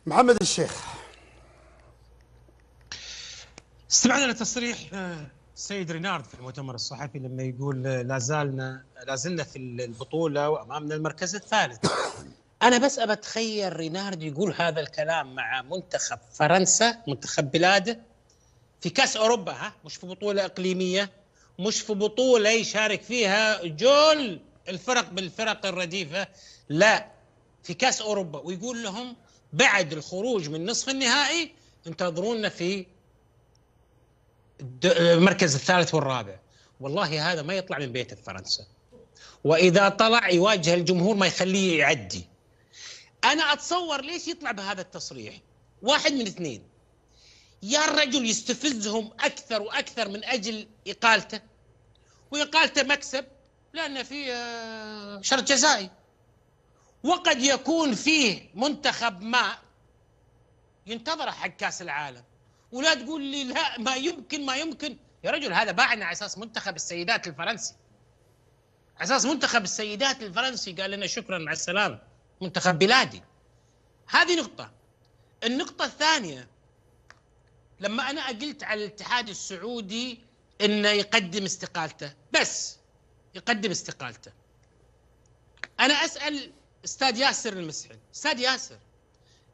محمد الشيخ، استمعنا لتصريح السيد رينارد في المؤتمر الصحفي لما يقول لا زلنا في البطولة وأمامنا المركز الثالث. أنا بس أبى أتخيل رينارد يقول هذا الكلام مع منتخب فرنسا، منتخب بلاده، في كأس أوروبا، مش في بطولة إقليمية، مش في بطولة يشارك فيها جول الفرق بالفرق الرديفة، لا، في كأس أوروبا، ويقول لهم بعد الخروج من نصف النهائي انتظرونا في المركز الثالث والرابع. والله هذا ما يطلع من بيت فرنسا، وإذا طلع يواجه الجمهور ما يخليه يعدي. أنا أتصور ليش يطلع بهذا التصريح. واحد من اثنين: يا الرجل يستفزهم أكثر وأكثر من أجل إقالته، وإقالته مكسب لأن فيه شرط جزائي، وقد يكون فيه منتخب ما ينتظر حق كأس العالم، ولا تقول لي لا ما يمكن ما يمكن. يا رجل هذا باعنا على أساس منتخب السيدات الفرنسي، على أساس منتخب السيدات الفرنسي قال لنا شكرا مع السلامة، منتخب بلادي. هذه نقطة. النقطة الثانية، لما أنا قلت على الاتحاد السعودي إنه يقدم استقالته، بس يقدم استقالته، أنا أسأل أستاذ ياسر المسحل: أستاذ ياسر،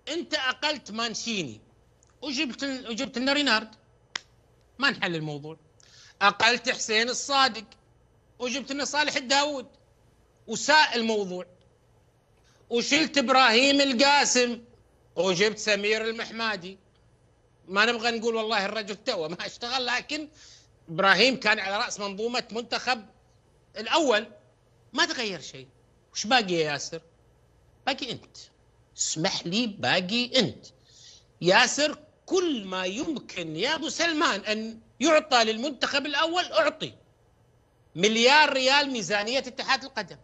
أنت أقلت مانشيني وجبت لنا رينارد، ما نحل الموضوع. أقلت حسين الصادق وجبت لنا صالح الداود وساء الموضوع. وشلت إبراهيم القاسم وجبت سمير المحمادي. ما نبغى نقول والله الرجل توه ما اشتغل، لكن إبراهيم كان على رأس منظومة منتخب الأول، ما تغير شيء. وش باقي يا ياسر؟ باقي أنت، اسمح لي، باقي أنت ياسر. كل ما يمكن يا أبو سلمان أن يعطى للمنتخب الأول أعطي. مليار ريال ميزانية اتحاد القدم،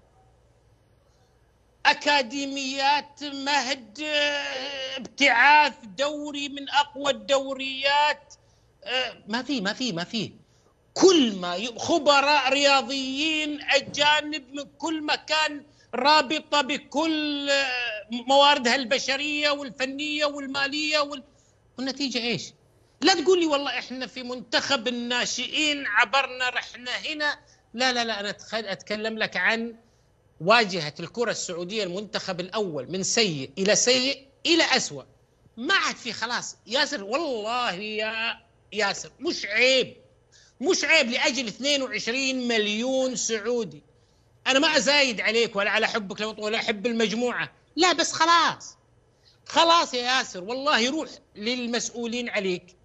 أكاديميات، مهد، ابتعاث دوري من أقوى الدوريات، ما في كل ما خبراء رياضيين أجانب من كل مكان، رابطة بكل مواردها البشرية والفنية والمالية والنتيجة إيش؟ لا تقول لي والله إحنا في منتخب الناشئين عبرنا رحنا هنا. لا أنا أتكلم لك عن واجهة الكرة السعودية المنتخب الأول من سيء إلى أسوأ. ما عاد في خلاص ياسر. والله يا ياسر مش عيب لأجل 22 مليون سعودي. أنا ما أزايد عليك ولا على حبك ولا أحب المجموعة، لا، بس خلاص يا ياسر، والله روح للمسؤولين عليك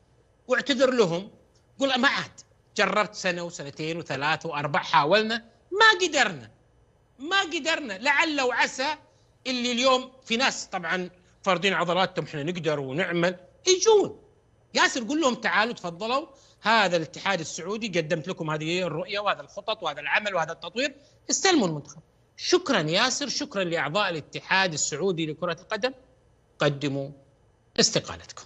واعتذر لهم، قل ما عاد جربت سنة وسنتين وثلاث وأربع، حاولنا ما قدرنا. لعل وعسى اللي اليوم في ناس طبعا فاردين عضلاتهم احنا نقدر ونعمل، يجون. ياسر قل لهم تعالوا تفضلوا، هذا الاتحاد السعودي قدمت لكم هذه الرؤية وهذا الخطط وهذا العمل وهذا التطوير، استلموا المنتخب. شكرا ياسر، شكرا لأعضاء الاتحاد السعودي لكرة القدم، قدموا استقالتكم.